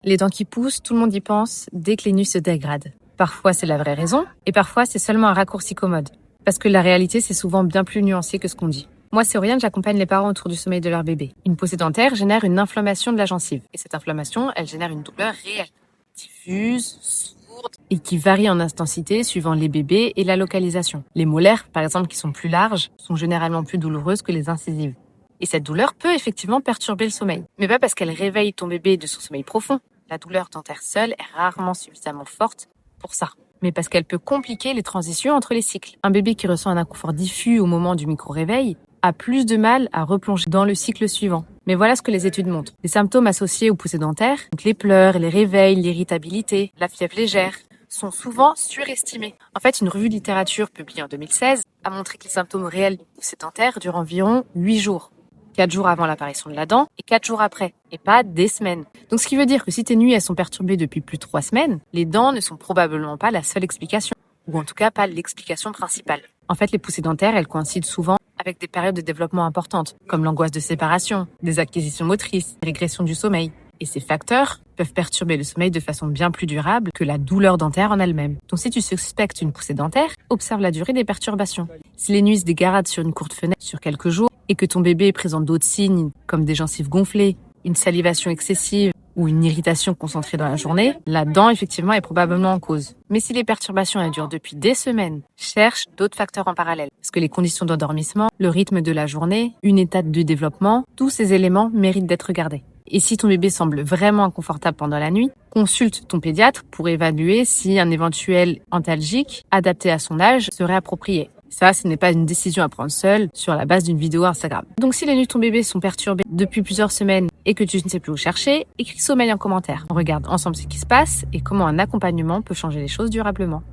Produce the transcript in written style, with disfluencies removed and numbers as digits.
Les dents qui poussent, tout le monde y pense dès que les nuits se dégradent. Parfois, c'est la vraie raison, et parfois, c'est seulement un raccourci commode. Parce que la réalité, c'est souvent bien plus nuancé que ce qu'on dit. Moi, c'est Oriane, j'accompagne les parents autour du sommeil de leur bébé. Une poussée dentaire génère une inflammation de la gencive. Et cette inflammation, elle génère une douleur réelle, diffuse, sourde, et qui varie en intensité suivant les bébés et la localisation. Les molaires, par exemple, qui sont plus larges, sont généralement plus douloureuses que les incisives. Et cette douleur peut effectivement perturber le sommeil. Mais pas parce qu'elle réveille ton bébé de son sommeil profond. La douleur dentaire seule est rarement suffisamment forte pour ça. Mais parce qu'elle peut compliquer les transitions entre les cycles. Un bébé qui ressent un inconfort diffus au moment du micro-réveil a plus de mal à replonger dans le cycle suivant. Mais voilà ce que les études montrent. Les symptômes associés aux poussées dentaires, donc les pleurs, les réveils, l'irritabilité, la fièvre légère, sont souvent surestimés. En fait, une revue de littérature publiée en 2016 a montré que les symptômes réels d'une poussée dentaire durent environ 8 jours. 4 jours avant l'apparition de la dent et 4 jours après, et pas des semaines. Donc ce qui veut dire que si tes nuits elles sont perturbées depuis plus de 3 semaines, les dents ne sont probablement pas la seule explication, ou en tout cas pas l'explication principale. En fait, les poussées dentaires, elles coïncident souvent avec des périodes de développement importantes, comme l'angoisse de séparation, des acquisitions motrices, des régressions du sommeil. Et ces facteurs peuvent perturber le sommeil de façon bien plus durable que la douleur dentaire en elle-même. Donc si tu suspectes une poussée dentaire, observe la durée des perturbations. Si les nuits se dégradent sur une courte fenêtre sur quelques jours, et que ton bébé présente d'autres signes comme des gencives gonflées, une salivation excessive ou une irritation concentrée dans la journée, la dent effectivement est probablement en cause. Mais si les perturbations elles durent depuis des semaines, cherche d'autres facteurs en parallèle. Parce que les conditions d'endormissement, le rythme de la journée, une étape de développement, tous ces éléments méritent d'être regardés. Et si ton bébé semble vraiment inconfortable pendant la nuit, consulte ton pédiatre pour évaluer si un éventuel antalgique adapté à son âge serait approprié. Ça, ce n'est pas une décision à prendre seule sur la base d'une vidéo Instagram. Donc si les nuits de ton bébé sont perturbées depuis plusieurs semaines et que tu ne sais plus où chercher, écris sommeil en commentaire. On regarde ensemble ce qui se passe et comment un accompagnement peut changer les choses durablement.